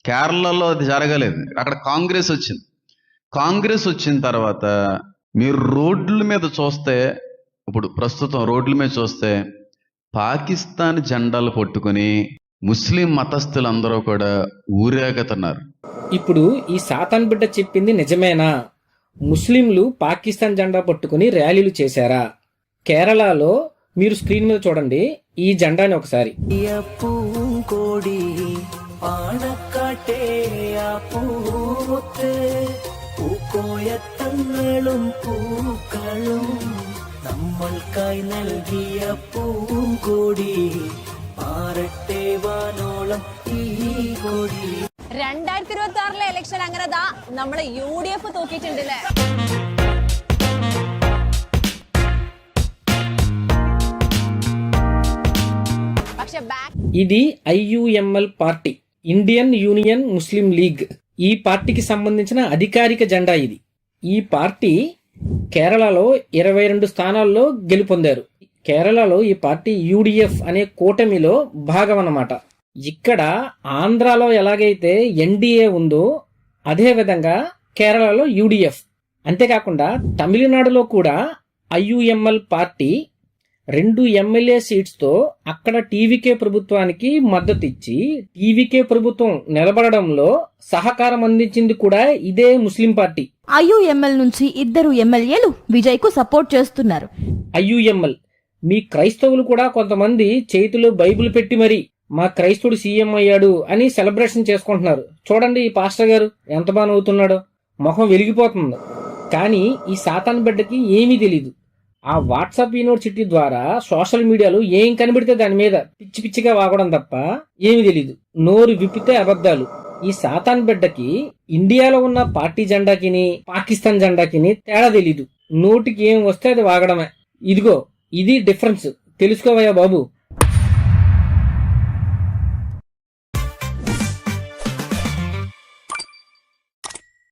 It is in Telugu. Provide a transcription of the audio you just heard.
కేరళలో అది జరగలేదు. అక్కడ కాంగ్రెస్ వచ్చింది. కాంగ్రెస్ వచ్చిన తర్వాత మీరు రోడ్ల మీద చూస్తే, ఇప్పుడు ప్రస్తుతం రోడ్ల మీద చూస్తే పాకిస్తాన్ జెండాలు పట్టుకొని ముస్లిం మతస్థులందరూ కూడా ఊరేగుతున్నారు. ఇప్పుడు ఈ సాతాన్ బిడ్డ చెప్పింది నిజమేనా? ముస్లింలు పాకిస్తాన్ జెండా పట్టుకుని ర్యాలీలు చేశారా? కేరళలో మీరు స్క్రీన్ మీద చూడండి ఈ జెండాని ఒకసారి. നമ്മൾക്കായി നൽകിയ പൂങ്കോടി മാറട്ടെ വാനോളം ഈ കൊടി. 2026 ഇലക്ഷൻ അങ്ങനെ നമ്മളെ UDF തോക്കിയിട്ടുണ്ടല്ലേ. ఇది IUML పార్టీ, ఇండియన్ యూనియన్ ముస్లిం లీగ్. ఈ పార్టీకి సంబంధించిన అధికారిక జెండా ఇది. ఈ పార్టీ కేరళలో 22 స్థానాల్లో గెలుపొందారు. కేరళలో ఈ పార్టీ UDF అనే కూటమిలో భాగం అన్నమాట. ఇక్కడ ఆంధ్రాలో ఎలాగైతే NDA ఉందో అదే విధంగా కేరళలో UDF. అంతేకాకుండా తమిళనాడులో కూడా IUML పార్టీ 2 MLA సీట్స్తో అక్కడ TVK ప్రభుత్వానికి మద్దతు ఇచ్చి TVK ప్రభుత్వం నిలబడడంలో సహకారం అందించింది కూడా ఇదే ముస్లిం పార్టీ. IUML నుంచి 2 MLAలు విజయ్ కు సపోర్ట్ చేస్తున్నారు. IUML మీ క్రైస్తవులు కూడా కొంతమంది చేతిలో బైబిల్ పెట్టి మరి మా క్రైస్తవుడు సీఎం అయ్యాడు అని సెలబ్రేషన్ చేసుకుంటున్నారు. చూడండి ఈ పాస్టర్ గారు ఎంత బాగా నవ్వుతున్నాడో, మొహం వెలిగిపోతుంది. కానీ ఈ సాతాన్ బిడ్డకి ఏమీ తెలీదు. ఆ వాట్సాప్ యూనివర్సిటీ ద్వారా సోషల్ మీడియాలో ఏం కనిపెడితే దాని మీద పిచ్చి పిచ్చిగా వాగడం తప్ప ఏమి తెలీదు. నోరు విప్పితే అబద్ధాలు. ఈ సాతాన్ బిడ్డకి ఇండియాలో ఉన్న పార్టీ జెండాకిని పాకిస్తాన్ జెండాకిని తేడా తెలీదు. నోటికి ఏం వస్తే అది వాగడమే. ఇదిగో ఇది డిఫరెన్స్, తెలుసుకోవయ్యా బాబు.